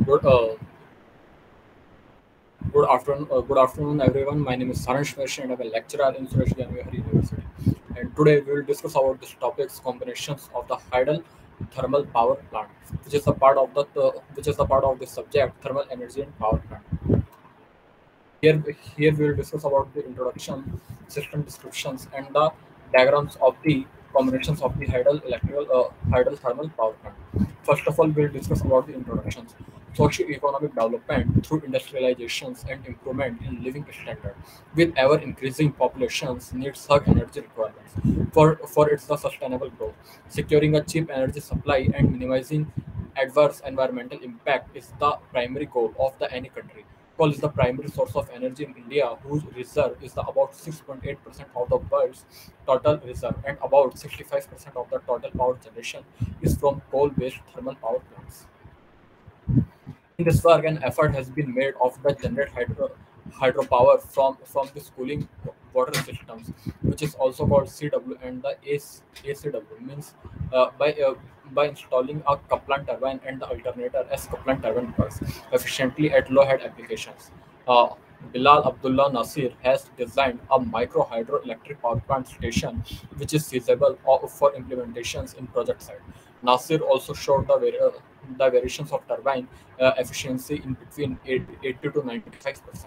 Good, uh, good afternoon, everyone. My name is Saransh Vershi and I'm a lecturer in Suresh Ganvihar University. And today we will discuss about this topic's combinations of the hydel thermal power plant, which is the part of the subject thermal energy and power plant. Here we will discuss about the introduction, system descriptions, and the diagrams of the combinations of the hydel thermal power plant. First of all, we will discuss about the introductions. Socio-economic development through industrializations and improvement in living standard. With ever increasing populations needs high energy requirements for its the sustainable growth. Securing a cheap energy supply and minimizing adverse environmental impact is the primary goal of the any country. Coal is the primary source of energy in India, whose reserve is the about 6.8% of the world's total reserve, and about 65% of the total power generation is from coal-based thermal power plants. In this work, an effort has been made of the generate hydropower from the cooling water systems, which is also called CW, and the ACW means by installing a Kaplan turbine and the alternator as Kaplan turbine works efficiently at low head applications. Uh, Bilal Abdullah Nasir has designed a micro hydroelectric power plant station, which is feasible for implementations in project site. Nasir also showed the variations of turbine efficiency in between 80 to 95%.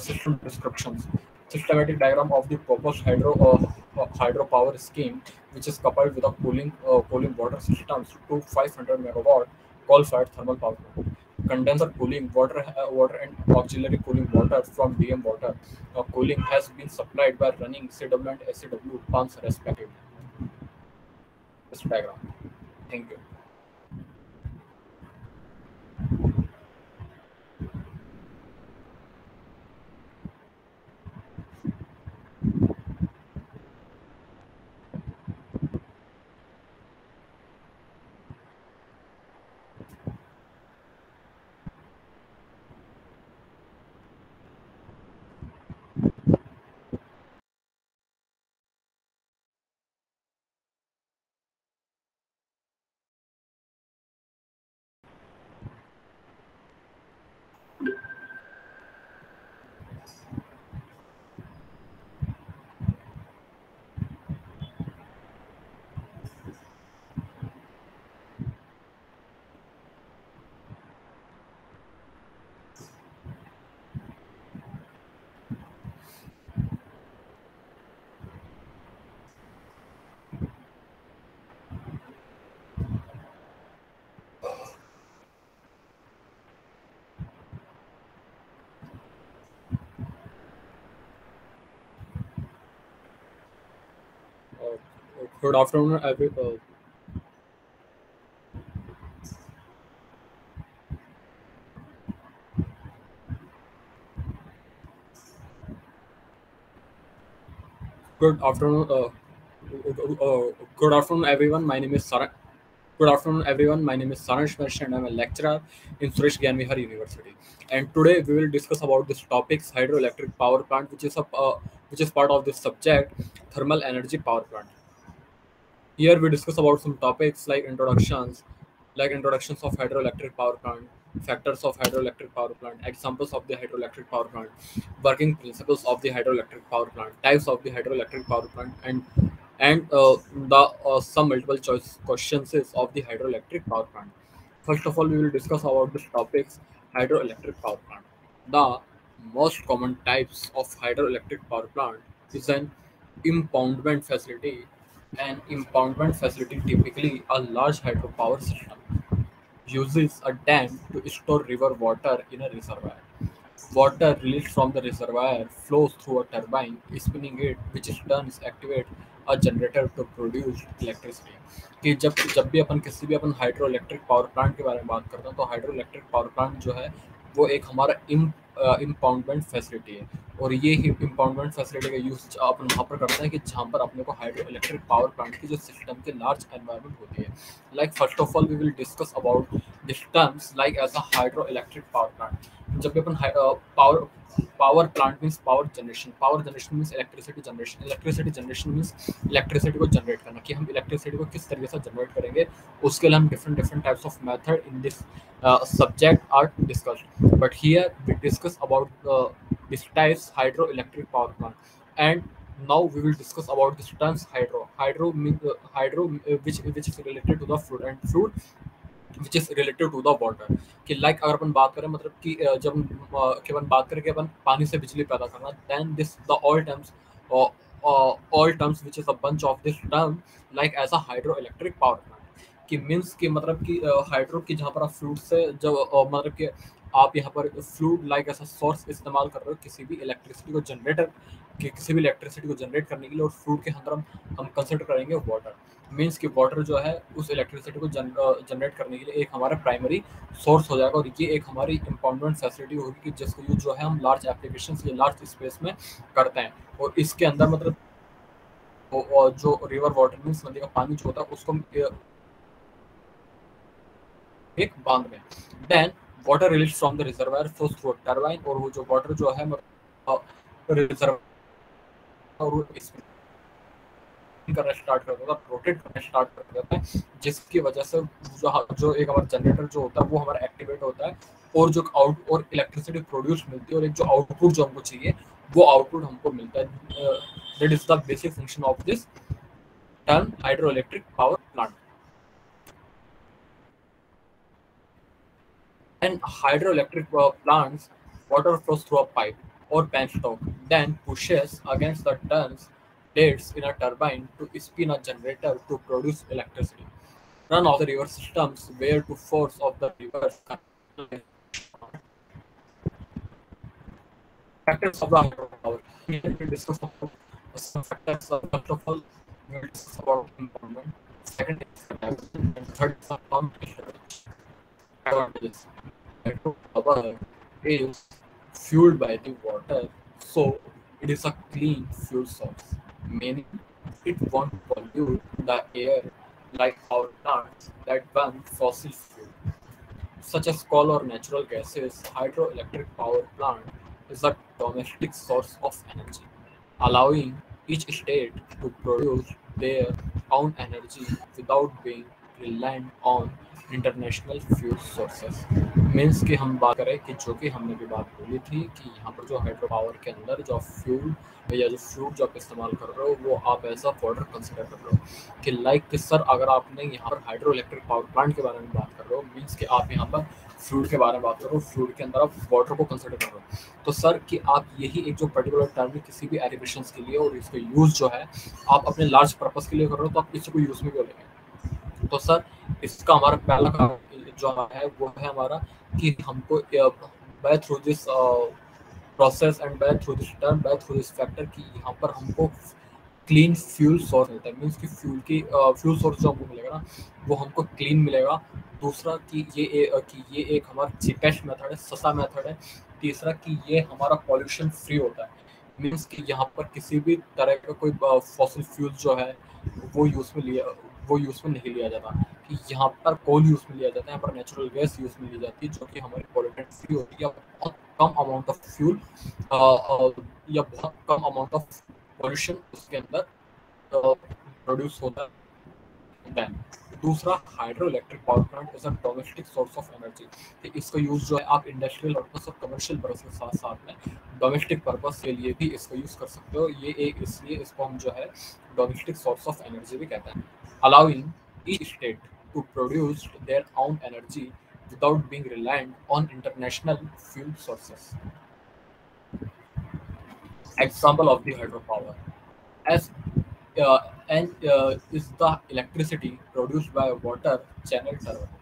System descriptions. Systematic diagram of the proposed hydropower scheme, which is coupled with a cooling water systems to 500 megawatt coal-fired thermal power plant. Condenser cooling, water and auxiliary cooling water from DM water cooling has been supplied by running CW and SCW pumps respectively. This diagram. Thank you. Uh, Good afternoon, good afternoon. Good afternoon, everyone. My name is Sarah. Good afternoon, everyone. My name is Saransh Vershi and I'm a lecturer in Suresh Ganvihar University. And today we will discuss about this topics hydroelectric power plant, which is part of this subject thermal energy power plant. Here we discuss about some topics like introductions of hydroelectric power plant, factors of hydroelectric power plant, examples of the hydroelectric power plant, working principles of the hydroelectric power plant, types of the hydroelectric power plant, and the some multiple choice questions is of the hydroelectric power plant. First of all, we will discuss about this topics hydroelectric power plant. The most common types of hydroelectric power plant is an impoundment facility. An impoundment facility, typically a large hydropower system, uses a dam to store river water in a reservoir. Water released from the reservoir flows through a turbine, spinning it, which in turn activate a generator to produce electricity. कि जब भी अपन किसी भी अपन hydro electric power plant के बारे में बात करते हैं तो हाइड्रो इलेक्ट्रिक पावर प्लांट जो है वो एक हमारा इम्पाउंडमेंट फैसिलिटी है। और ये ही इम्पाउंडमेंट फैसिलिटी का यूज अपन वहाँ पर करते हैं कि जहाँ पर अपने को हाइड्रो इलेक्ट्रिक पावर प्लांट की जो सिस्टम की लार्ज एनवायरमेंट होती है। Like first of all we will discuss about this terms like as a hydro electric power plant. जब भी अपन power power plant means power generation means electricity generation means electricity को generate करना, कि हम electricity को किस तरीके से जनरेट करेंगे, उसके लिए हम different different types of method in this subject are discussed. But here we discuss about these types hydro electric power plant, and now we will discuss about this terms hydro. Which is related to the fluid, and fluid which is related to the water. कि like अगर अपन बात करें मतलब कि जब कि अपन बात करें कि अपन पानी से बिजली पैदा करना, then this the all terms which is a bunch of this term like as a hydroelectric power plant, कि मीन्स कि मतलब कि हाइड्रो की जहाँ पर आप फ्लूड से जब मतलब कि आप यहाँ पर फ्लूड लाइक ऐसा सोर्स इस्तेमाल कर रहे हो किसी भी इलेक्ट्रिसिटी को जनरेट करने के लिए, और फ्लूड के अंदर हम कंसिडर करेंगे वाटर। मीन्स कि वाटर जो है उस इलेक्ट्रिसिटी को जनरेट करने के लिए एक हमारा प्राइमरी सोर्स हो जाएगा, और ये एक हमारी इम्पोर्टेंट फैसिलिटी होगी कि जिसको यूज जो है हम लार्ज एप्लीकेशन या लार्ज स्पेस में करते हैं। और इसके अंदर मतलब जो रिवर वाटर मीन्स नदी का पानी जो होता है उसको एक बांध में, then water release from the reservoir flows through turbine, और वो जो वाटर जो है रिजर्वायर और वो करना स्टार्ट कर देता है, रोटेट करना स्टार्ट कर देता है, जिसकी वजह से जो एक हमारा जनरेटर जो होता है वो हमारा एक्टिवेट होता है, और जो आउट और इलेक्ट्रिसिटी प्रोड्यूस मिलती है, और एक जो आउटपुट जो हमको चाहिए वो आउटपुट हमको मिलता है। That is the basic function of this term hydroelectric power plant. And hydroelectric plants, water flows through a pipe or penstock, then pushes against the turns blades in a turbine to spin a generator to produce electricity. Run of the river systems where to force of the rivers. Factors of the hydropower. Here we discuss about some factors. First of all, we will discuss about environment. Second is diversion, and third is the pump advantages. Hydropower is fueled by the water, so it is a clean fuel source, meaning it won't pollute the air like power plants that burn fossil fuel, such as coal or natural gases. Hydroelectric power plant is a domestic source of energy, allowing each state to produce their own energy without being reliant on international fuel sources. Means कि हम बात करें कि जो कि हमने भी बात बोली थी कि यहाँ पर जो हाइड्रो पावर के अंदर जो फ्यूल या जो फ्लूड जो आप इस्तेमाल कर रहे हो वो आप एज अ वाटर कंसिडर कर रहे हो, कि लाइक कि सर अगर आपने यहाँ पर हाइड्रो इलेक्ट्रिक पावर प्लांट के बारे में बात कर रहे हो, मीन्स कि आप यहाँ पर फ्लूड के बारे में बात कर रहे हो, फ्लूड के अंदर आप वाटर को कंसिडर कर रहे हो, तो सर कि आप यही एक जो पर्टिकुलर टर्म है किसी भी एलिवेशन के लिए, और इसका यूज़ जो है आप अपने लार्ज पर्पस के लिए कर रहे हो, तो आप किसी को यूज़ में क्यों लेंगे। तो सर इसका हमारा पहला कारण जो है वो है हमारा कि हमको by through this process and by through this term by through this factor कि यहाँ पर हमको क्लीन फ्यूल सोर्स मिलता है। मीन्स कि फ्यूल सोर्स जो हमको मिलेगा ना वो हमको क्लीन मिलेगा। दूसरा कि ये एक हमारा चीपेस्ट मेथड है, सस्ता मेथड है। तीसरा कि ये हमारा पॉल्यूशन फ्री होता है। मीन्स कि यहाँ पर किसी भी तरह का कोई फॉसिल फ्यूल जो है वो यूज़ में नहीं लिया जाता, कि यहाँ पर कोल यूज़ में लिया जाता है, यहाँ पर नेचुरल गैस यूज़ में ली जाती है, जो कि हमारी पॉल्यूटेंट फ्री होती है, बहुत कम अमाउंट ऑफ फ्यूल या बहुत कम अमाउंट ऑफ पॉल्यूशन उसके अंदर प्रोड्यूस होता है। देन दूसरा hydro electric power plant is a domestic source of energy. इसका यूज़ जो है आप इंडस्ट्रियल पर्पस और कमर्शियल पर्पस के साथ साथ में डोमेस्टिक पर्पस के लिए भी इसका यूज़ कर सकते हो। ये एक इसलिए इसको हम जो है डोमेस्टिक सोर्स ऑफ एनर्जी भी कहते हैं, allowing each state to produce their own energy without being reliant on international fuel sources. Example of the hydropower as is the electricity produced by water channel turbine.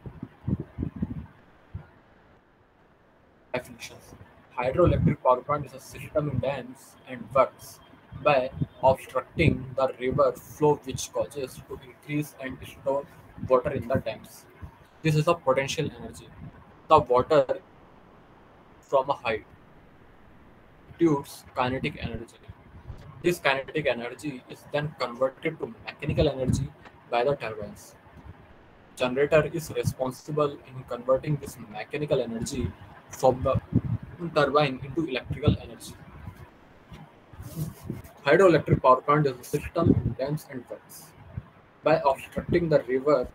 Definitions: hydroelectric power plant is a system in dams and works by obstructing the river flow, which causes to increase and store water in the dams. This is a potential energy. The water from a height produces kinetic energy. This kinetic energy is then converted to mechanical energy by the turbines. Generator is responsible in converting this mechanical energy from the turbine into electrical energy. Hydroelectric power plant is a system in dams and wells. By obstructing the river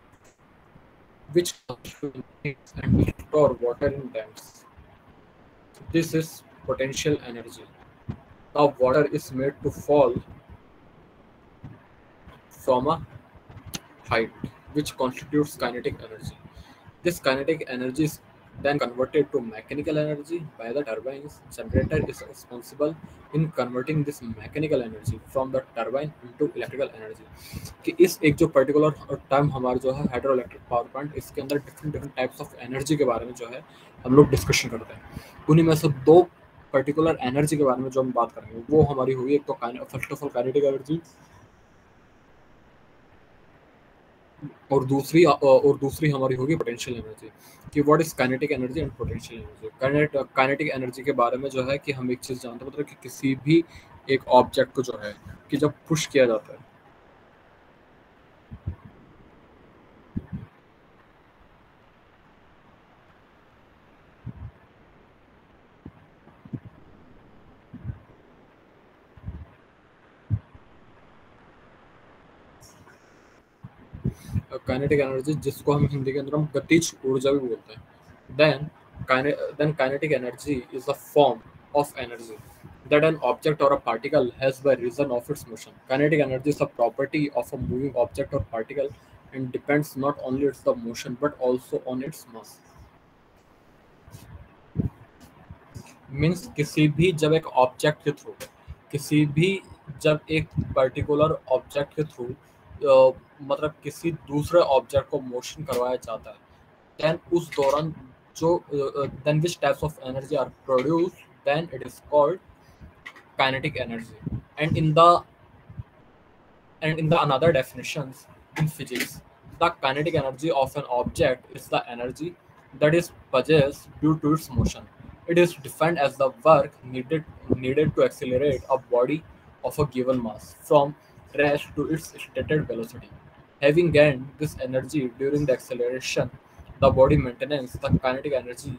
which constrains and store water in dams. This is potential energy. Now water is made to fall from a height, which constitutes kinetic energy. This kinetic energy is then converted to mechanical energy by the turbines. Generator is responsible in converting this mechanical energy from the turbine into electrical energy. कि इस एक जो particular term हमारा जो है hydro electric power plant, इसके अंदर different different types of energy के बारे में जो है हम लोग डिस्कशन करते हैं। उन्हीं में से दो पर्टिकुलर एनर्जी के बारे में जो हम बात करेंगे वो हमारी होगी, एक तो first of all kinetic energy, और दूसरी हमारी होगी पोटेंशियल एनर्जी। कि what is kinetic energy and potential energy. Kinetic energy के बारे में जो है कि हम एक चीज़ जानते हैं, मतलब कि किसी भी एक ऑब्जेक्ट को जो है कि जब पुश किया जाता है, काइनेटिक एनर्जी जिसको हम हिंदी के अंदर हम गतिज ऊर्जा भी बोलते हैं। Then kinetic energy is a form of energy that an object or a particle has by reason of its motion. Kinetic energy is a property of a moving object or particle and depends not only its the motion but also on its mass. Means किसी भी जब एक object के through किसी भी जब एक particular object के थ्रू मतलब किसी दूसरे ऑब्जेक्ट को मोशन करवाया जाता है, देन उस दौरान जो then which types of energy are produce, then it is called kinetic energy. And in the another definitions in physics, the kinetic energy of an object is the energy that is possessed due to its motion. It is defined as the work needed to accelerate a body of a given mass from rest to its stated velocity. Having gained this energy during the acceleration, the body maintains the kinetic energy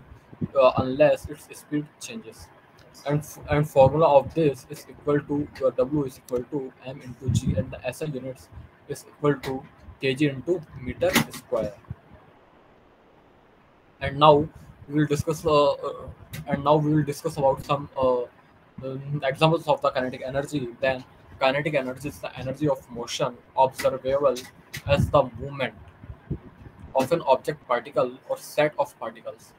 unless its speed changes. And formula of this is equal to W is equal to m into g, and the SI units is equal to kg into meter square. And now we will discuss about some examples of the kinetic energy. Then kinetic energy is the energy of motion observable as the movement of an object, particle, or set of particles.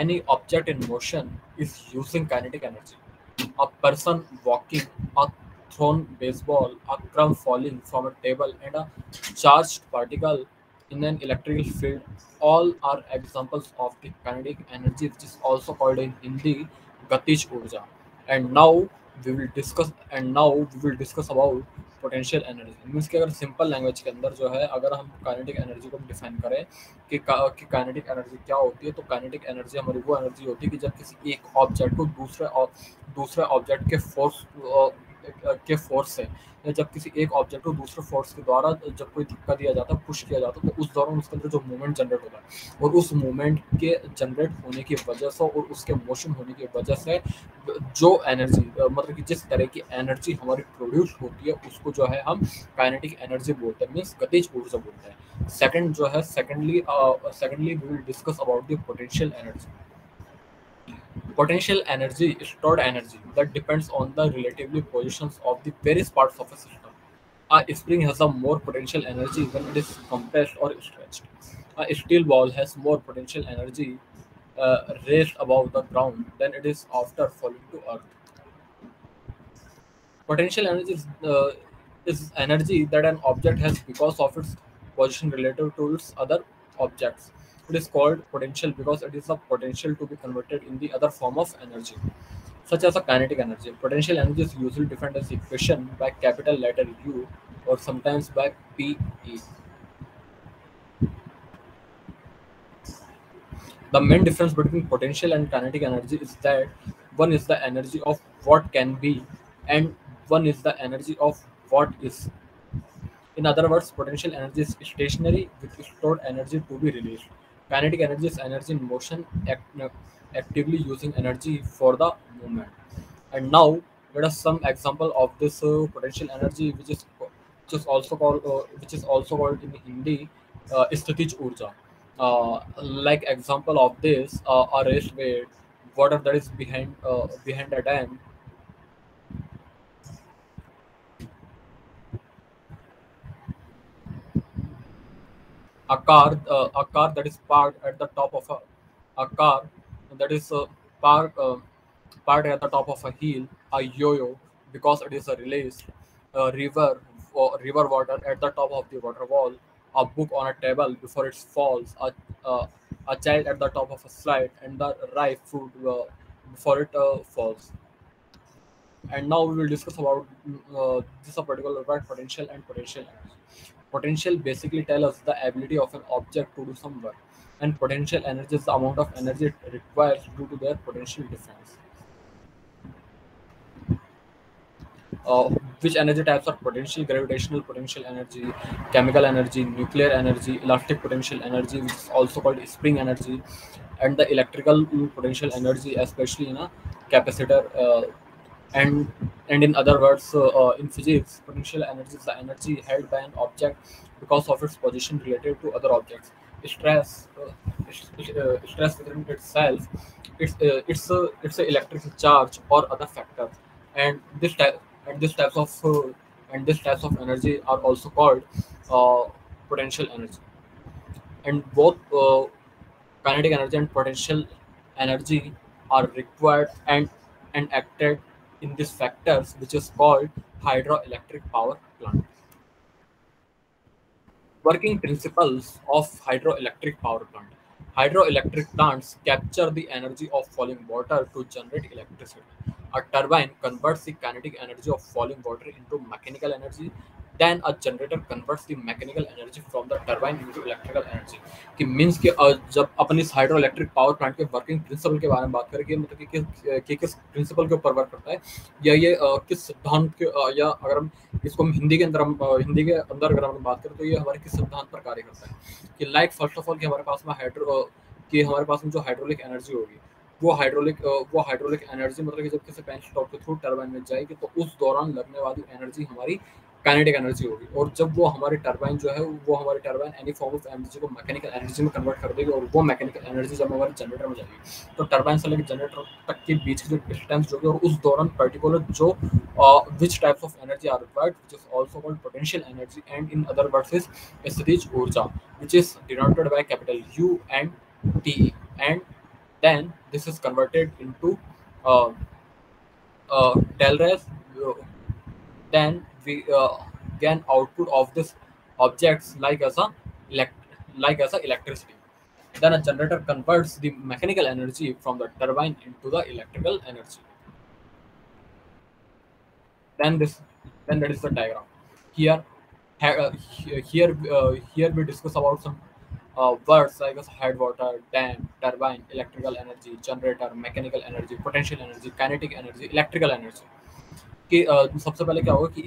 Any object in motion is using kinetic energy. A person walking, a thrown baseball, a crumb falling from a table, and a charged particle in an electrical field all are examples of the kinetic energy, which is also called in Hindi Gatij Urja. And now we will discuss about potential energy. Means कि अगर simple language के अंदर जो है अगर हम kinetic energy को define करें कि काइनेटिक एनर्जी क्या होती है, तो काइनेटिक एनर्जी हमारी वो एनर्जी होती है कि जब किसी एक ऑब्जेक्ट को दूसरे ऑब्जेक्ट के फोर्स से, या जब किसी एक ऑब्जेक्ट को दूसरे फोर्स के द्वारा जब कोई धक्का दिया जाता है, पुश किया जाता है, तो उस दौरान उसके अंदर जो मूवमेंट जनरेट होता है, और उस मूवमेंट के जनरेट होने की वजह से और उसके मोशन होने की वजह से जो एनर्जी मतलब कि जिस तरह की एनर्जी हमारी प्रोड्यूस होती है उसको जो है हम काइनेटिक एनर्जी बोलते हैं, मीन्स गतिज ऊर्जा बोलते हैं। Secondly we will discuss about the potential energy. Potential energy is stored energy that depends on the relative positions of the various parts of a system. A spring has a more potential energy when it is compressed or stretched. A steel ball has more potential energy raised above the ground than it is after falling to earth. Potential energy is energy that an object has because of its position relative to its other objects. It is called potential because it is a potential to be converted in the other form of energy, such as a kinetic energy. Potential energy is usually defined as equation by capital letter U or sometimes by PE. The main difference between potential and kinetic energy is that one is the energy of what can be and one is the energy of what is. In other words, potential energy is stationary with stored energy to be released. Kinetic energy is energy in motion actively using energy for the movement. And now let us some example of this potential energy, which is also called in Hindi Stitij Urja. Like example of this, a raised bed, water that is behind a dam, a car that is parked at the top of a car that is parked parked at the top of a hill, a yo-yo because it is a release, a river water at the top of the water wall, a book on a table before it falls, uh, a child at the top of a slide, and the ripe fruit before it falls. And now we will discuss about this a particular word, potential and potential energy. Potential basically tell us the ability of an object to do some work, and potential energy is the amount of energy it requires due to their potential difference. uh, which energy types are potential: gravitational potential energy, chemical energy, nuclear energy, elastic potential energy, which is also called spring energy, and the electrical potential energy, especially in a capacitor. And in other words, in physics, potential energy is the energy held by an object because of its position relative to other objects. Stress, stress within itself, it's a electrical charge or other factor, and this types of this types of energy are also called uh, potential energy. And both kinetic energy and potential energy are required and acted in these factors, which is called hydroelectric power plant. Working principles of hydroelectric power plant. Hydroelectric plants capture the energy of falling water to generate electricity. A turbine converts the kinetic energy of falling water into mechanical energy. Then a generator converts the mechanical energy from the turbine into electrical energy. कि means कि जब अपन इस hydro electric power plant के working principle के बारे में बात करें कि मतलब कि किस प्रिंसिपल के ऊपर वर्क करता है, या ये किस सिद्धांत के या अगर हम इसको हम हिंदी के अंदर अगर हम बात करें तो ये हमारे किस सिद्धांत पर कार्य करता है कि लाइक फर्स्ट ऑफ ऑल कि हमारे पास में हमारे पास में जो हाइड्रोलिक एनर्जी होगी, वो हाइड्रोलिक एनर्जी मतलब कि जब किसी पेन स्टॉक के थ्रू टरबाइन में जाएगी तो उस दौरान लगने वाली एनर्जी हमारी काइनेटिक एनर्जी होगी, और जब वो हमारी टरबाइन जो है वो हमारी turbine any form of energy को मैकेनिकल एनर्जी में कन्वर्ट कर देगी, और वो मैकेनिकल एनर्जी जब हमारे जनरेटर में जाएगी तो टरबाइन से लेकर जनरेटर तक के बीच की जो डिस्टेंस जो होगी, और उस दौरान पर्टिकुलर जो which types of energy are required, which is also called potential energy, and in other words is Stitij Urja, which is denoted by capital U and Te, and then this is converted into uh, del res. Then we gain output of this objects like as a electricity. Then a generator converts the mechanical energy from the turbine into the electrical energy. Then this then that is the diagram. Here here we discuss about some words like as headwater, dam, turbine, electrical energy, generator, mechanical energy, potential energy, kinetic energy, electrical energy. कि सबसे पहले क्या होगा कि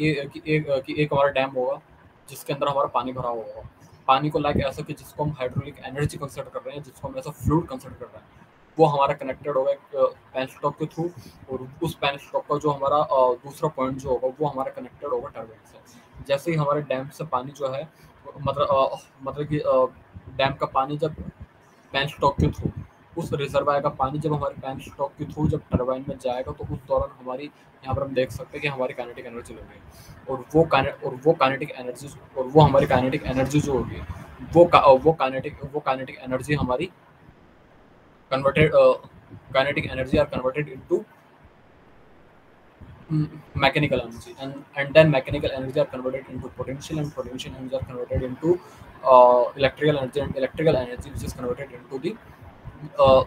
एक हमारा dam होगा जिसके अंदर हमारा पानी भरा हुआ होगा। पानी को लाइक ऐसा कि जिसको हम हाइड्रोलिक एनर्जी कंसिडर कर रहे हैं, जिसको हम ऐसा फ्लूइड कंसिडर कर रहे हैं, वो हमारा कनेक्टेड होगा एक पेन स्टॉक के थ्रू, और उस पेन स्टॉक का जो हमारा दूसरा पॉइंट जो होगा वो हमारा कनेक्टेड होगा टर्बाइन से। जैसे ही हमारे डैम से पानी जो है मतलब कि डैम का पानी जब पैन स्टॉक के थ्रू उस रिजर्वायर का पानी जब हमारे पैन स्टॉक के थ्रू जब टरबाइन में जाएगा तो उस दौरान हमारी यहाँ पर हम देख सकते हैं कि हमारी काइनेटिक एनर्जी लग रही है, और वो हमारी काइनेटिक एनर्जी जो होगी वो काइनेटिक एनर्जी हमारी converted kinetic energy are converted into mechanical energy, and then mechanical energy are converted into potential, and potential energy are converted into electrical energy, and electrical energy which is converted into the uh,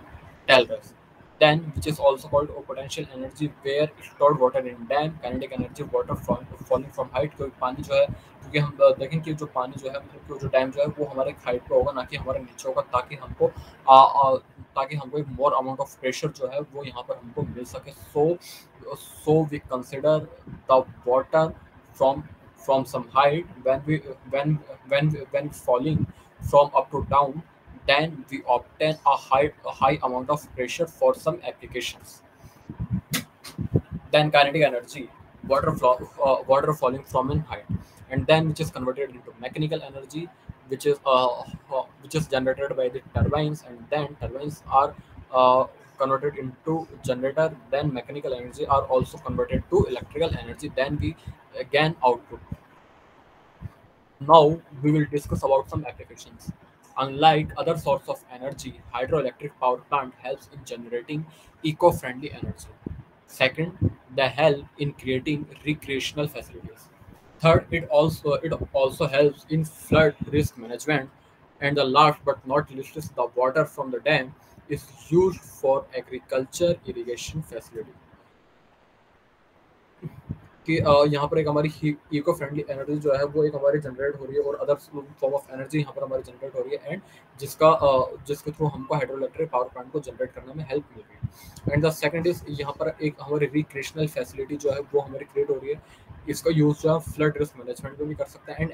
Talbot. Then, which is also called potential energy, where stored water in dam, kinetic energy, water falling from height. क्योंकि पानी जो है, क्योंकि हम देखें कि जो पानी जो है मतलब कि जो डैम जो है वो हमारे हाइट पे होगा, ना कि हमारे नीचे होगा, ताकि हमको एक मोर अमाउंट ऑफ प्रेशर जो है वो यहाँ पर हमको मिल सके. So we consider the water from some height when falling from up to down, then we obtain a high amount of pressure for some applications. Then kinetic energy, water falling from an height, and then which is converted into mechanical energy, which is generated by the turbines, and then turbines are uh, converted into generator. Then mechanical energy are also converted to electrical energy. Then we again output. Now we will discuss about some applications. Unlike other sources of energy, hydroelectric power plant helps in generating eco-friendly energy. Second, they help in creating recreational facilities. Third, it also helps in flood risk management. And the last but not least is the water from the dam is used for agriculture irrigation facility. कि यहाँ पर एक हमारी eco friendly energy जो है वो एक हमारी जनरेट हो रही है, और अदर फॉर्म ऑफ एनर्जी यहाँ पर हमारी जनरेट हो रही है, एंड जिसके थ्रू हमको हाइड्रो इलेक्ट्रिक पावर प्लांट को जनरेट करने में हेल्प मिल रही है। एंड द सेकंड इज यहाँ पर एक हमारी रिक्रिएशनल फैसिलिटी जो है वो हमारी क्रिएट हो रही है। इसका यूज जो है फ्लड रिस्क मैनेजमेंट में भी कर सकते हैं,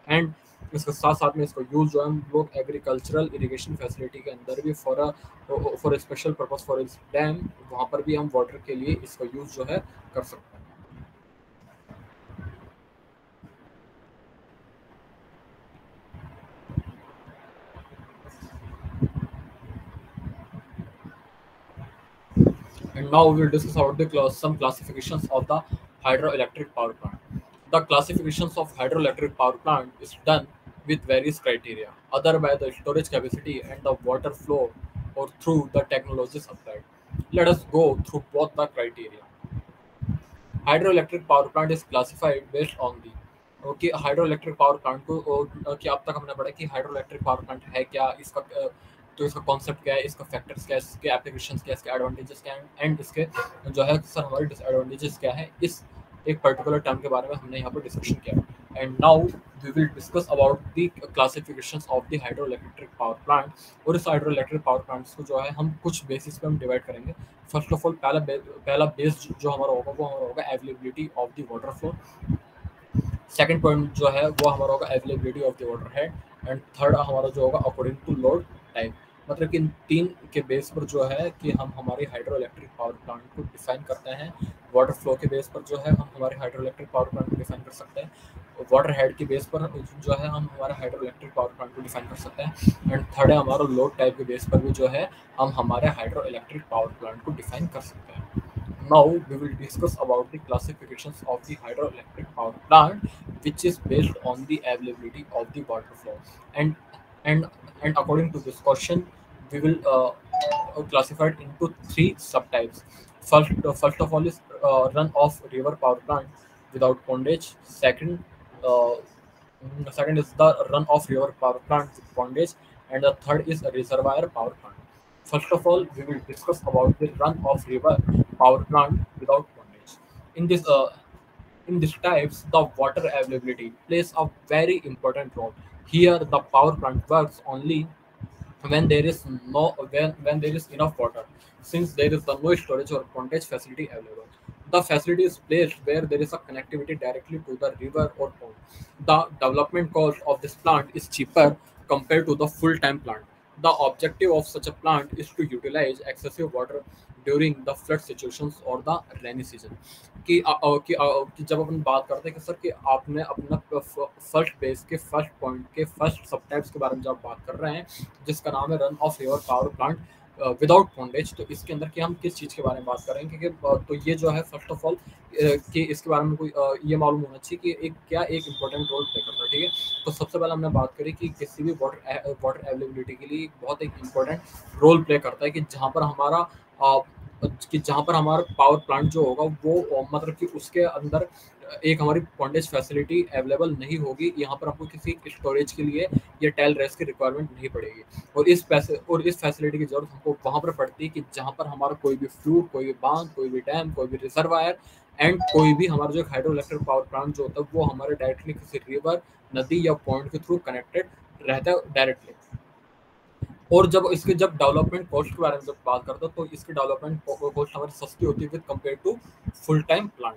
एंड इसके साथ साथ में इसका यूज जो है हम लोग एग्रीकल्चरल इरिगेशन फैसिलिटी के अंदर भी फॉर स्पेशल पर्पज फॉर इस डैम, वहाँ पर भी हम वाटर के लिए इसका यूज जो है कर सकते हैं। And now we will discuss about some classifications of the hydroelectric power plant. The classifications of hydroelectric power plant is done with various criteria, other by the storage capacity and the water flow, or through the technologies applied. Let us go through both the criteria. Hydroelectric power plant is classified based on the okay hydroelectric power plant को कि अब तक हमने पढ़ा कि hydroelectric power plant है क्या, इसका तो इसका कॉन्सेप्ट क्या है, इसका फैक्टर्स क्या है, इसके एप्लीकेशंस क्या है, इसके एडवांटेजेस क्या हैं, एंड इसके जो है सर हमारे डिसएडवांटेजेस क्या है, इस एक पर्टिकुलर टर्म के बारे में हमने यहाँ पर डिस्कशन किया। And now we will discuss about the classifications of the hydroelectric power plant. और इस हाइड्रोइलेक्ट्रिक पावर प्लांट्स को जो है हम कुछ बेसिस पे हम डिवाइड करेंगे। फर्स्ट ऑफ ऑल पहला बेस जो हमारा होगा वो हमारा होगा availability of the water flow. Second point जो है वो हमारा होगा availability of the water head. And third हमारा जो होगा अकॉर्डिंग टू लोड टाइप। मतलब कि इन तीन के बेस पर जो है कि हम हमारे हाइड्रो इलेक्ट्रिक पावर प्लांट को डिफाइन करते हैं। वाटर फ्लो के बेस पर जो है हम हमारे हाइड्रो इलेक्ट्रिक पावर प्लांट को डिफाइन कर सकते हैं। वाटर हेड के बेस पर जो है हम हमारे हाइड्रो इलेक्ट्रिक पावर प्लांट को डिफाइन कर सकते हैं। एंड थर्ड है हमारा लोड टाइप के बेस पर भी जो है हम हमारे हाइड्रो इलेक्ट्रिक पावर प्लांट को डिफाइन कर सकते हैं। Now we will discuss about the classifications of the hydroelectric power plant, which is based on the availability of the water flow. And and according to this question, we will classify it into three subtypes. First of all is run-off river power plant without pondage. Second is the run-off river power plant with pondage, and the third is a reservoir power plant. First of all, we will discuss about the run-off river power plant without pondage. In this in these types, the water availability plays a very important role. Here, the power plant works only when there is when there is enough water, since there is no storage or pondage facility available. The facility is placed where there is a connectivity directly to the river or pond. The development cost of this plant is cheaper compared to the full-time plant. The objective of such a plant is to utilize excessive water during the flood situations or the rainy season. कि जब अपन बात करते हैं कि sir कि आपने अपना first base के फर्स्ट पॉइंट के फर्स्ट सब टाइप्स के बारे में जब बात कर रहे हैं, जिसका नाम है run of river power plant without pondage, तो इसके अंदर कि हम किस चीज़ के बारे में बात करेंगे, क्योंकि तो ये जो है फर्स्ट ऑफ ऑल कि इसके बारे में कोई ये मालूम होना चाहिए कि एक इंपॉर्टेंट रोल प्ले करता है। ठीक है, तो सबसे पहले हमने बात करी कि किसी भी वाटर अवेलेबिलिटी के लिए बहुत एक इम्पोर्टेंट रोल प्ले करता है कि जहाँ पर हमारा पावर प्लांट जो होगा वो मतलब कि उसके अंदर एक हमारी पॉन्डेज फैसिलिटी अवेलेबल नहीं होगी। यहाँ पर हमको किसी स्टोरेज के लिए या टेल रेस की रिक्वायरमेंट नहीं पड़ेगी, और इस फैसिलिटी की जरूरत हमको वहाँ पर पड़ती है कि जहाँ पर हमारा कोई भी फ्लूट, कोई भी बांध, कोई भी डैम, कोई भी रिजर्वायर एंड कोई भी हमारा जो हाइड्रो इलेक्ट्रिक पावर प्लांट जो होता है वो हमारे डायरेक्टली किसी रिवर, नदी या पॉइंट के थ्रू कनेक्टेड रहता है डायरेक्टली। और जब डेवलपमेंट कॉस्ट के बारे में जब बात करते हैं तो इसकी डेवलपमेंट कॉस्ट हमारी सस्ती होती है with compare to full time plant.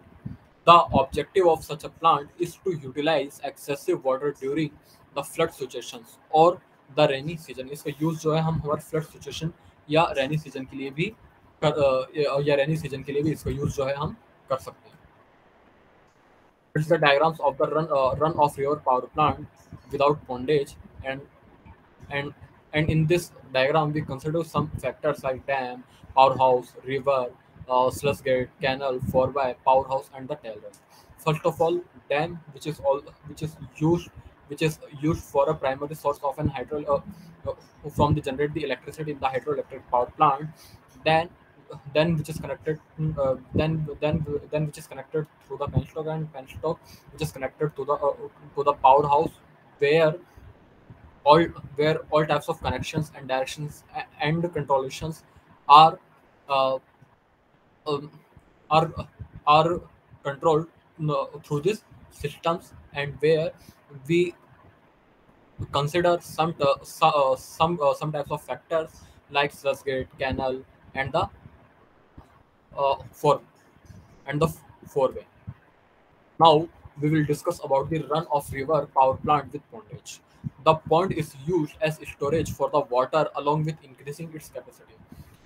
The objective of such a plant is to utilise excessive water during the flood situations और द रेनी सीजन। इसका यूज जो है हम हमारे फ्लड सिचुएशन या रेनी सीजन के लिए भी या रेनी सीजन के लिए भी इसका यूज जो है हम कर सकते हैं। It's the diagrams of the run of river power plant without pondage and and in this diagram we consider some factors like dam, powerhouse, river, sluice gate, canal, forebay, powerhouse, and the tailrace. First of all, dam, which is used for a primary source of an from the generate the electricity in the hydroelectric power plant. Then which is connected then which is connected through the penstock, and penstock which is connected to the powerhouse, where all where all types of connections and directions and controlations are uh, um, are are controlled through these systems, and where we consider some types of factors like sluice gate, canal, and the four and the four way. Now we will discuss about the run-off river power plant with pondage. The pond is used as storage for the water along with increasing its capacity.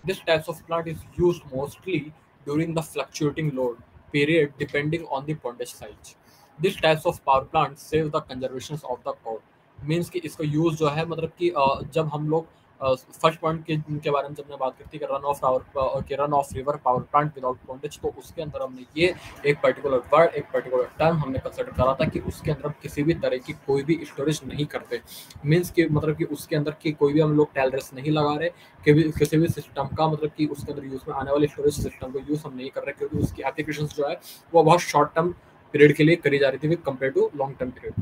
This type of plant is used mostly during the fluctuating load period depending on the pondage size. This types of power plant save the conservation of the coal. Means कि इसका use जो है मतलब कि जब हम लोग first point के बारे में जब मैं बात करती है कि run of river power plant without pondage, तो उसके अंदर हमने ये एक पर्टिकुलर वर्ड, एक पर्टिकुलर टर्म हमने कंसिडर करा था कि उसके अंदर हम किसी भी तरह की कोई भी स्टोरेज नहीं करते। मीन्स कि मतलब कि उसके अंदर की कोई भी हम लोग टेलरेस नहीं लगा रहे, किसी भी सिस्टम का मतलब कि उसके अंदर यूज में आने वाले स्टोरेज सिस्टम को यूज हम नहीं कर रहे, क्योंकि उसकी एप्लीकेशन जो है वो बहुत शॉर्ट टर्म पीरियड के लिए करी जा रही थी with compare to long term period.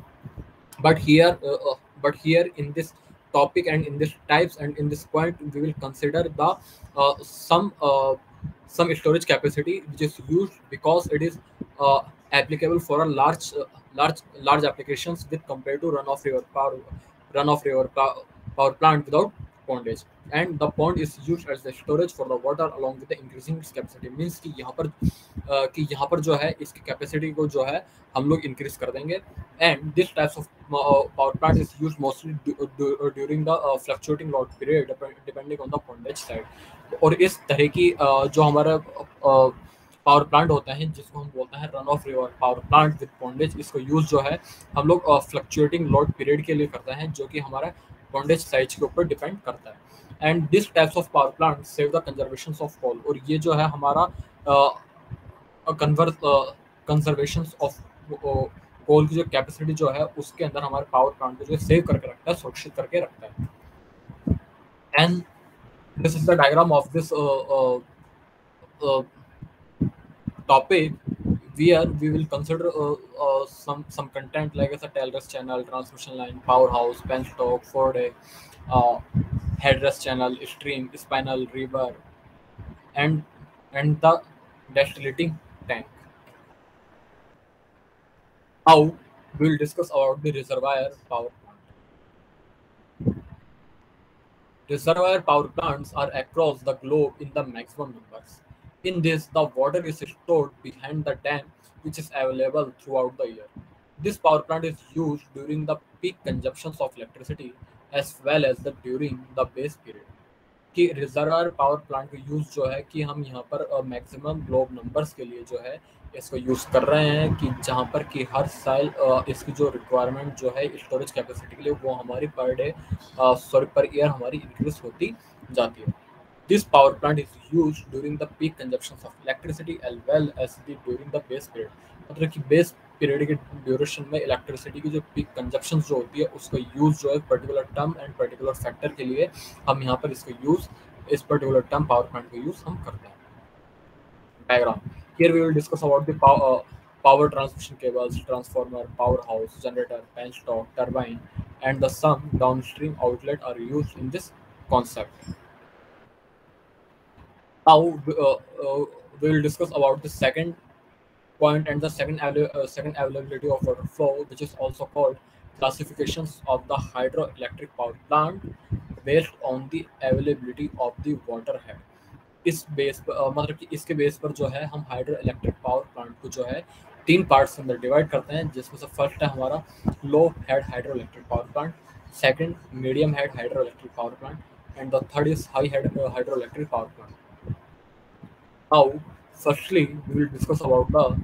but here uh, but here in this topic and in this types and in this point we will consider the some storage capacity which is used because it is applicable for a large applications with compared to power plant without pondage, and the pond is used as the storage for the water along with the increasing its capacity। means कि यहाँ पर जो है इसकी capacity को जो है हम लोग इंक्रीज कर देंगे। and this types of power plant is used mostly during the fluctuating load period depending on the pondage side। और इस तरह की जो हमारा पावर प्लांट होता है जिसको हम बोलते हैं run of river power plant with pondage, इसको यूज जो है हम लोग फ्लक्चुएटिंग लोड पीरियड के लिए करते हैं, जो कि हमारा पॉन्डेज साइज के ऊपर डिपेंड करता है। And this types of power plant save the conservation of coal, और ये जो है हमारा कंजर्वेशन ऑफ कोल की जो कैपेसिटी जो है उसके अंदर हमारे पावर प्लांट को जो सेव करके रखता है, सुरक्षित करके रखता है। And this is the diagram of this topic, where we will consider some content like as a tailrest channel, transmission line, powerhouse, penstock, foreday, uh, headrest channel, stream, spinal, river, and the distillating tank. Now we will discuss about the reservoir power plant. Reservoir power plants are across the globe in the maximum numbers. In this, the water is stored behind the dam, which is available throughout the year. This power plant is used during the peak consumptions of electricity as well as during the base period. कि reservoir power plant का use जो है कि हम यहाँ पर maximum globe numbers के लिए जो है इसको यूज़ कर रहे हैं, कि जहाँ पर कि हर साल इसकी जो रिक्वायरमेंट जो है स्टोरेज कैपेसिटी के लिए वो हमारी पर डे पर ईयर हमारी इंक्रीज होती जाती है। This power plant is use during the peak consumption of electricity as well as during the base period. मतलब कि बेस पीरियड के ड्यूरेशन में इलेक्ट्रिसिटी की जो पीक कंजप्शन जो होती है उसका यूज़ जो है particular term and particular factor के लिए हम यहाँ पर इसका यूज़ इस पर्टिकुलर टर्म पावर प्लांट का यूज़ हम करते हैं। Diagram. Here we will discuss about the power transmission cables, transformer, powerhouse, generator, penstock, turbine, and the some downstream outlet are used in this concept. Now we will discuss about the second point and the second availability of water flow, which is also called classifications of the hydroelectric power plant based on the availability of the water head। इस base पर मतलब कि इसके base पर जो है हम hydro electric power plant को जो है 3 पार्ट्स के अंदर डिवाइड करते हैं, जिसमें से फर्स्ट है हमारा low head hydro electric power plant, Second, medium head hydroelectric power plant, and the third is high head hydroelectric power plant. Now, firstly, we will discuss about the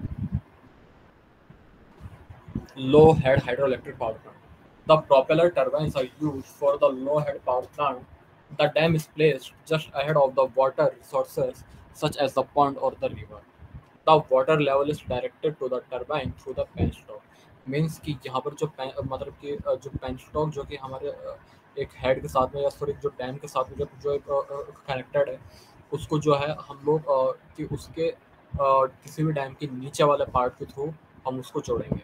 low head hydroelectric power plant. The propeller turbines are used for the low head power plant. The dam is placed just ahead of the water resources, such as the pond or the river. The water level is directed to the turbine through the penstock. Means कि यहाँ पर जो मतलब कि जो penstock जो कि हमारे एक हेड के साथ में या सॉरी जो डैम के साथ में जो एक कनेक्टेड है, उसको जो है हम लोग कि उसके किसी भी डैम के नीचे वाले पार्ट के थ्रू हम उसको जोड़ेंगे,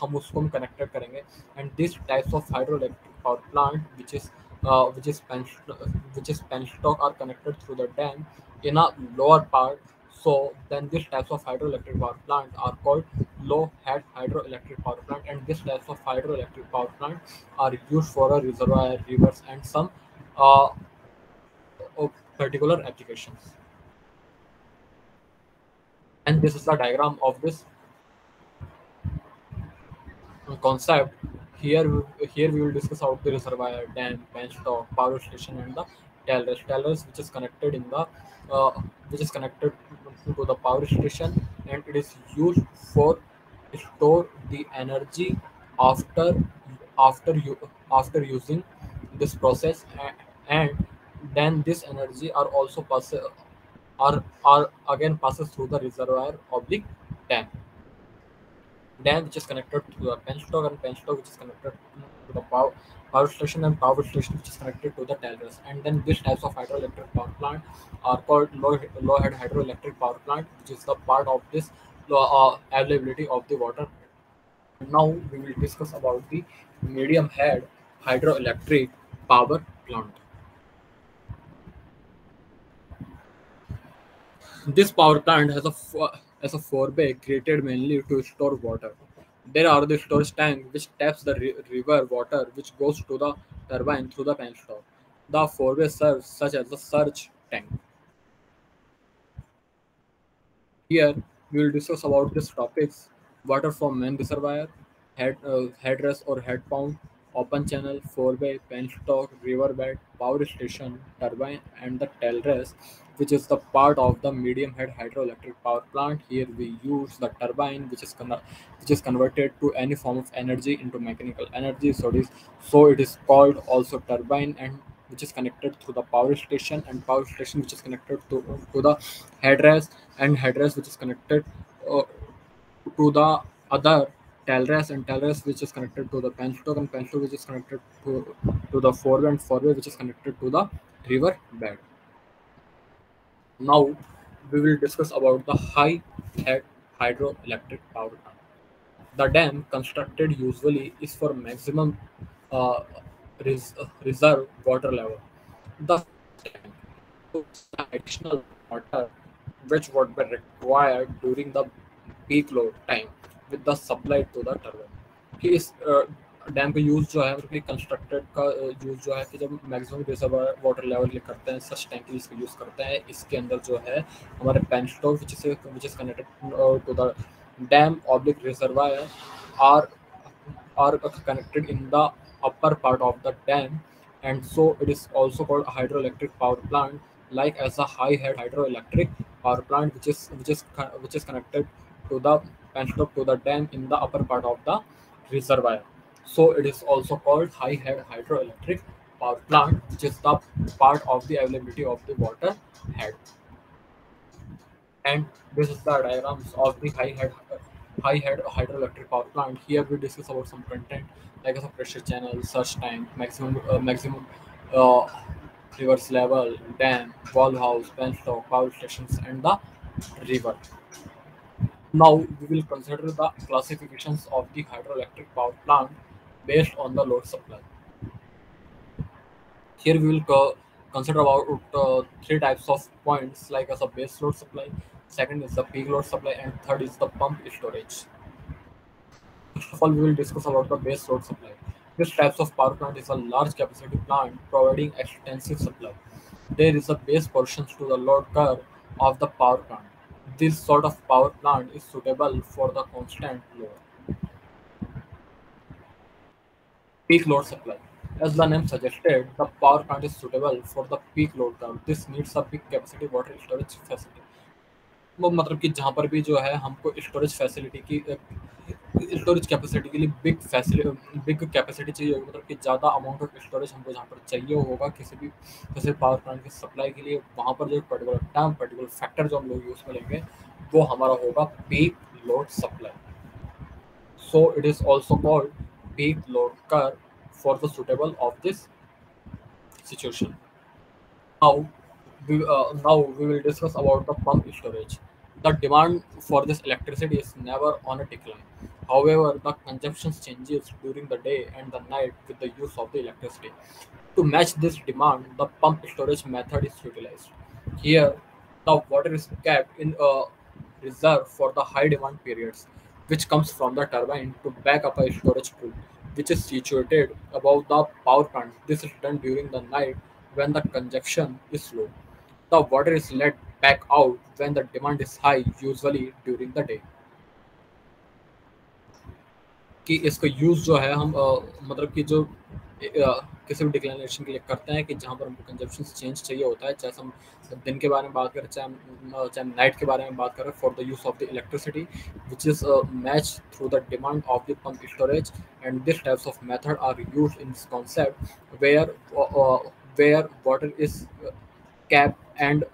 हम कनेक्टेड करेंगे. And this types of hydro electric power plant which is penstock are connected through the dam in a lower part. So then these types of hydroelectric power plant are called low head hydroelectric power plant, and these types of hydroelectric power plant are used for a reservoir, rivers, and some uh, particular applications. And this is the diagram of this concept. Here we will discuss about the reservoir, dam, penstock, power station, and the tellers, which is connected in the uh, which is connected to the power station, and it is used for store the energy after after using this process, and then this energy are again passes through the reservoir of the dam. Dam which is connected to the penstock, and penstock which is connected to the power station, and power station which is connected to the tellers. And then these types of hydroelectric power plant are called low head hydroelectric power plant, which is the part of this availability of the water. Now we will discuss about the medium head hydroelectric power plant. This power plant has a forebay created mainly to store water. There are the storage tank which taps the river water which goes to the turbine through the penstock. The forebay serves such as the surge tank. Here we will discuss about these topics: water from main reservoir, headrest or head pump, open channel, forebay, penstock, riverbed, power station, turbine, and the tail rest, which is the part of the medium head hydroelectric power plant. Here we use the turbine, which is converted to any form of energy into mechanical energy. So it is called also turbine, and which is connected to the power station, and power station which is connected to the headrest, and headrest which is connected uh, to the other tailrest, and tailrest which is connected to the penstock, and penstock which is connected to the forward, and forward which is connected to the river bed. Now we will discuss about the high head hydroelectric power plant. The dam constructed usually is for maximum uh, reserve water level. The tank puts the additional water which would be required during the peak load time with the supply to the turbine. कि इस dam का use जो है मतलब constructed का use जो है कि जब मैक्सिमम रिजर्वर वाटर लेवल करते हैं सच टैंक इसका यूज करते हैं, इसके अंदर जो है हमारे penstock which is connected to the dam oblique reservoir are are connected in the upper part of the dam, and so it is also called a hydroelectric power plant, like as a high head hydroelectric power plant which is connected to the penstock to the dam in the upper part of the reservoir. So it is also called high head hydroelectric power plant, which is the part of the availability of the water head. And this is the diagrams of the high head hydroelectric power plant. Here we discuss about some content like as a pressure channel, surge tank, maximum uh, reverse level, dam, valve house, penstock, power stations, and the river. Now we will consider the classifications of the hydroelectric power plant based on the load supply. Here we will consider about three types of points like as a base load supply, second is the peak load supply, and third is the pump storage. First of all, we will discuss about the base load supply. This types of power plant is a large capacity plant providing extensive supply. There is a base portion to the load curve of the power plant. This sort of power plant is suitable for the constant load. Peak load supply. As the name suggested, the power plant is suitable for the peak load curve. This needs a big capacity water storage facility. वो मतलब कि जहाँ पर भी जो है हमको storage facility की स्टोरेज कैपेसिटी के लिए बिग कैपेसिटी चाहिए होगी, मतलब कि ज़्यादा अमाउंट ऑफ स्टोरेज हमको जहाँ पर चाहिए होगा किसी भी जैसे पावर प्लांट की सप्लाई के लिए, वहाँ पर जो पर्टिकुलर टर्म पर्टिकुलर फैक्टर जो हम लोग यूज़ में लेंगे वो हमारा होगा peak load supply. So it is also called peak load curve for the suitable of this situation. Now, now we will discuss about the pump storage. The demand for this electricity is never on a decline. However, the consumption changes during the day and the night with the use of the electricity. To match this demand, the pump storage method is utilized. Here, the water is kept in a reserve for the high demand periods, which comes from the turbine to back up a storage pool, which is situated above the power plant. This is done during the night when the consumption is low. The water is let back out when the demand is high, usually during the day. कि इसका use जो है हम मतलब कि जो किसी भी डिक्लाइनेशन के लिए करते हैं कि जहाँ पर हमको कंजप्शन चेंज चाहिए होता है, चाहे हम दिन के बारे में बात करें, चाहे नाइट के बारे में बात करें, for the use of the electricity which is match through the demand of the pump storage. And this types of method are used in this concept where water is cap and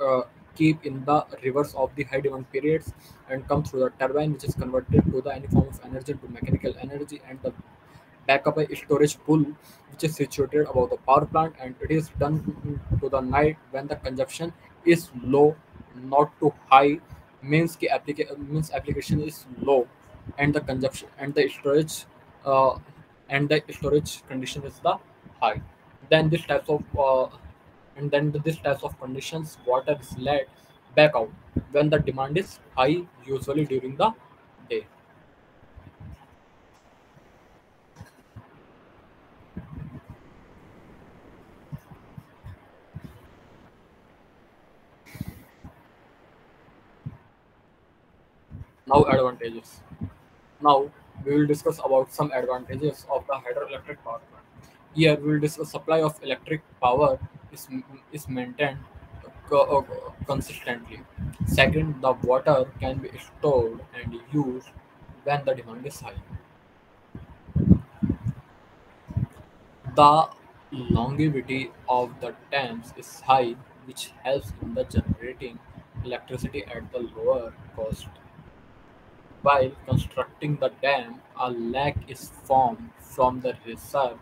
keep in the reverse of the high demand periods and come through the turbine, which is converted to the any form of energy to mechanical energy, and the backup a storage pool which is situated above the power plant, and it is done to the night when the consumption is low, not too high. Means ki means application is low and the consumption uh, and the storage condition is the high. Then this types of this types of conditions water is let back out when the demand is high, usually during the day. Now advantages. Now we will discuss about some advantages of the hydroelectric power plant. Here we will discuss supply of electric power is, is maintained consistently. Second, the water can be stored and used when the demand is high. The longevity of the dams is high, which helps in the generating electricity at the lower cost. While constructing the dam, a lake is formed from the reserve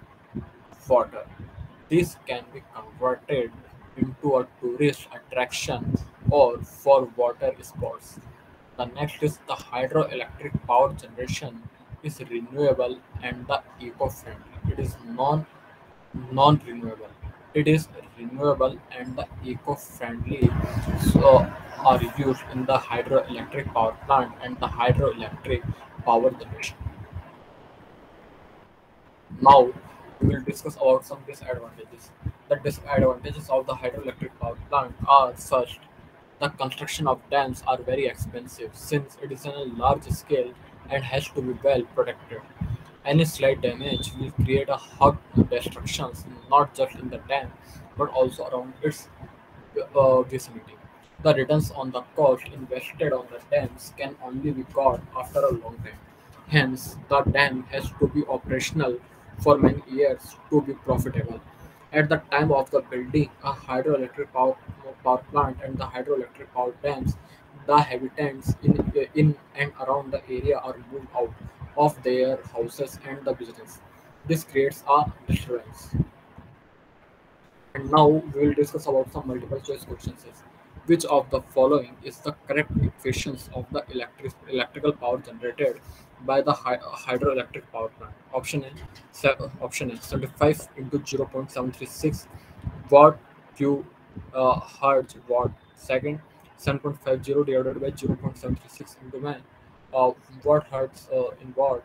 water. This can be converted into a tourist attraction or for water sports. The next is the hydroelectric power generation is renewable and the eco-friendly. It is non-renewable. It is renewable and the eco-friendly, so are used in the hydroelectric power plant and the hydroelectric power generation. Now we will discuss about some disadvantages. The disadvantages of the hydroelectric power plant are first, the construction of dams are very expensive since it is on a large scale and has to be well protected. Any slight damage will create a hug destructions not just in the dam but also around its vicinity. The returns on the cost invested on the dams can only be got after a long time. Hence, the dam has to be operational for many years to be profitable. At the time of the building a power plant and the hydroelectric power dams, the inhabitants in and around the area are moved out of their houses and the business. This creates a disturbance. And now we will discuss about some multiple choice questions. Which of the following is the correct equations of the electrical power generated by the hydroelectric power plant? Option A 75 into 0.736 watt Q hertz watt. Second, 7.50 divided by 0.736 into man watt hertz in watt.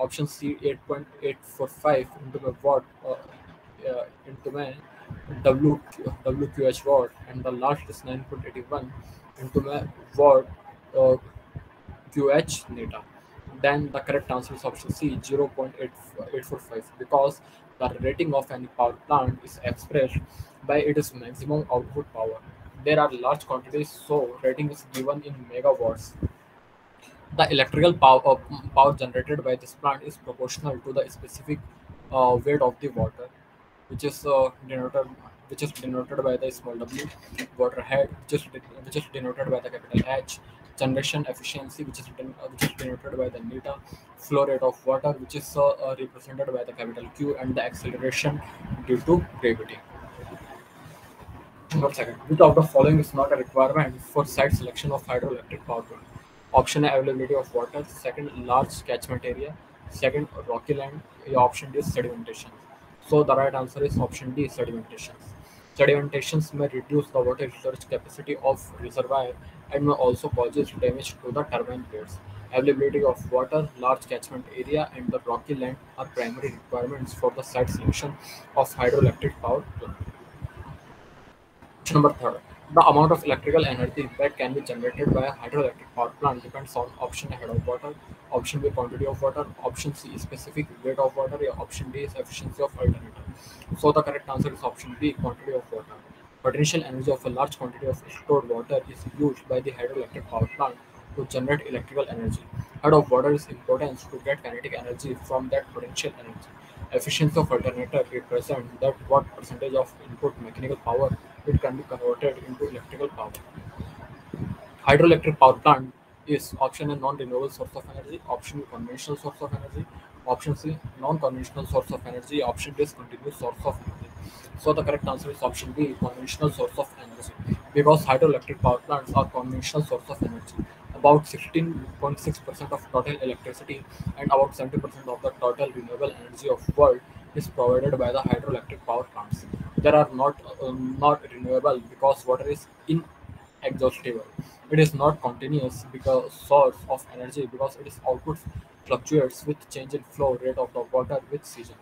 Option C 8.845 into the watt into my WQH watt, and the last is 9.81 into my watt uh, QH neta. Then the correct answer is option C 0.845, because The rating of any power plant is expressed by its maximum output power. There are large quantities, so rating is given in megawatts. The electrical power generated by this plant is proportional to the specific weight of the water, which is denoted by the small w. Water head, which is denoted by the capital H. Generation efficiency, which is denoted by the neta. Flow rate of water, which is represented by the capital Q, and the acceleration due to gravity. One second. Which of the following is not a requirement for site selection of hydroelectric power plant? Option A, availability of water. Second, large catchment area. Second, rocky land. Option D is sedimentation. So the right answer is option D, sedimentation. Sedimentations may reduce the water storage capacity of reservoir and may also causes damage to the turbine blades. Availability of water, large catchment area, and the rocky land are primary requirements for the site selection of hydroelectric power plant. Question number third. The amount of electrical energy that can be generated by a hydroelectric power plant depends on option A, head of water, option B, quantity of water, option C, specific weight of water, or option D is efficiency of alternator. So the correct answer is option B, quantity of water. Potential energy of a large quantity of stored water is used by the hydroelectric power plant to generate electrical energy. Head of water is important to get kinetic energy from that potential energy. Efficiency of alternator represents that what percentage of input mechanical power it can be converted into electrical power. Hydroelectric power plant is option A, non-renewable source of energy, option B, conventional source of energy, option C, non-conventional source of energy, option D is continuous source of energy. So the correct answer is option B, conventional source of energy. Because hydroelectric power plants are conventional source of energy. About 16.6% of total electricity and about 70% of the total renewable energy of world is provided by the hydroelectric power plants. They are not renewable because water is inexhaustible. It is not continuous because source of energy because its output fluctuates with change in flow rate of the water with season.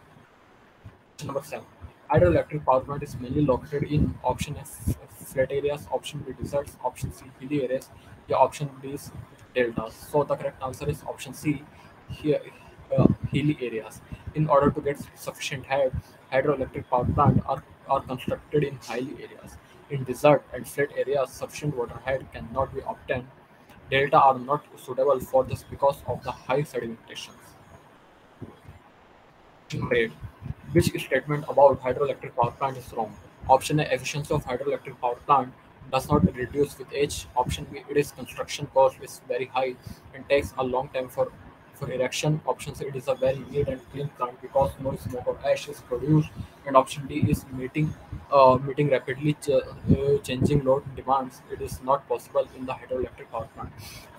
Question number 7. Hydroelectric power plant is mainly located in option A, flat areas, option B, deserts, option C, hilly areas, yeah, option D is deltas. So the correct answer is option C, here, hilly areas. In order to get sufficient head, hydroelectric power plant are constructed in hilly areas. In desert and flat areas, sufficient water head cannot be obtained. Delta are not suitable for this because of the high sedimentations. Great. Which statement about hydroelectric power plant is wrong? Option A, efficiency of hydroelectric power plant does not reduce with age. Option B, it is construction cost is very high and takes a long time for erection. Option C, it is a very neat and clean plant because no smoke or ash is produced. And option D is meeting rapidly changing load demands. It is not possible in the hydroelectric power plant.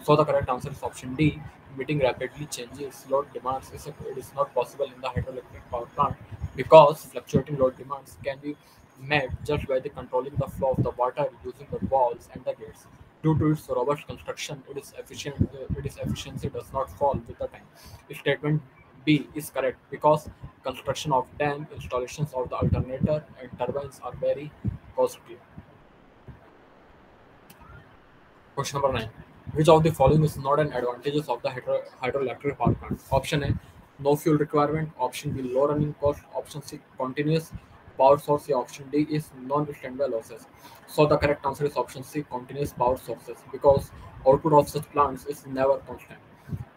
So the correct answer is option D. Meeting rapidly changes load demands it is not possible in the hydroelectric power plant because fluctuating load demands can be met just by the controlling the flow of the water using the walls and the gates. Due to its robust construction, its efficiency does not fall with the time. Statement B is correct because construction of dam, installations of the alternator, and turbines are very costly. Question number 9. Which of the following is not an advantages of the hydroelectric power plant? Option A, no fuel requirement. Option B, low running cost. Option C, continuous power source. Yeah, option D is non-standby losses. So the correct answer is option C, continuous power sources, because output of such plants is never constant.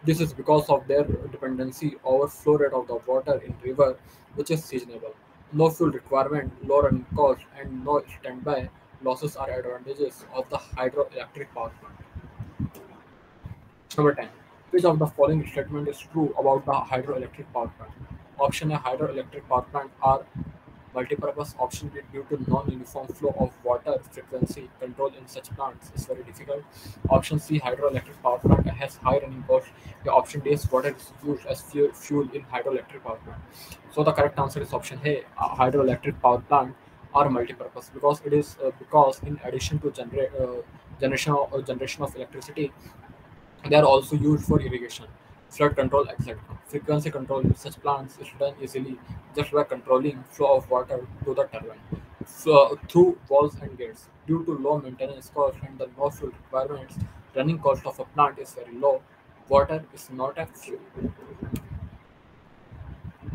This is because of their dependency over flow rate of the water in river, which is seasonable. No fuel requirement, low running cost, and no standby losses are advantages of the hydroelectric power plant. Number 10. Which of the following statement is true about the hydroelectric power plant? Option A, hydroelectric power plant are multipurpose. Option B, due to non-uniform flow of water, frequency control in such plants is very difficult. Option C, hydroelectric power plant has high running cost. The option D is water is used as fuel in hydroelectric power plant. So the correct answer is option A, hydroelectric power plant are multipurpose because it is because in addition to generation of electricity, they are also used for irrigation, flood control, etc. Frequency control in such plants is done easily just by controlling flow of water to the turbine through valves and gates. Due to low maintenance cost and the no fuel requirements, running cost of a plant is very low. Water is not a fuel.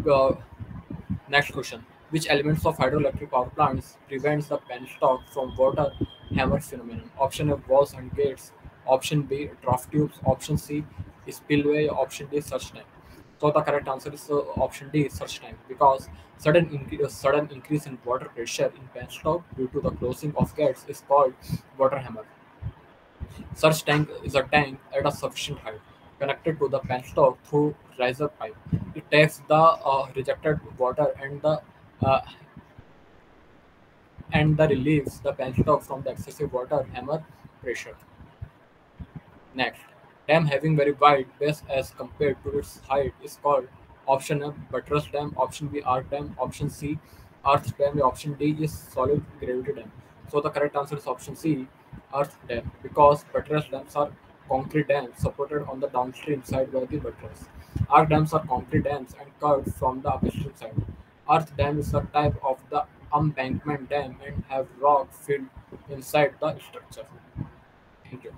Uh, Next question. Which elements of hydroelectric power plants prevents the penstock from water hammer phenomenon? Option A, walls and gates. Option B, draft tubes. Option C, spillway. Option D, surge tank. So the correct answer is option D, surge tank, because sudden increase in water pressure in penstock due to the closing of gates is called water hammer. Such tank is a tank at a sufficient height, connected to the penstock through riser pipe. It takes the rejected water uh, and the relieves the penstock from the excessive water hammer pressure. Next, dam having very wide base as compared to its height is called option A, buttress dam, option B, arc dam, option C, earth dam, option D is solid gravity dam. So the correct answer is option C, earth dam, because buttress dams are concrete dams supported on the downstream side by the buttress. Arc dams are concrete dams and curved from the upstream side. Earth dam is a type of the embankment dam and have rock filled inside the structure. Thank you.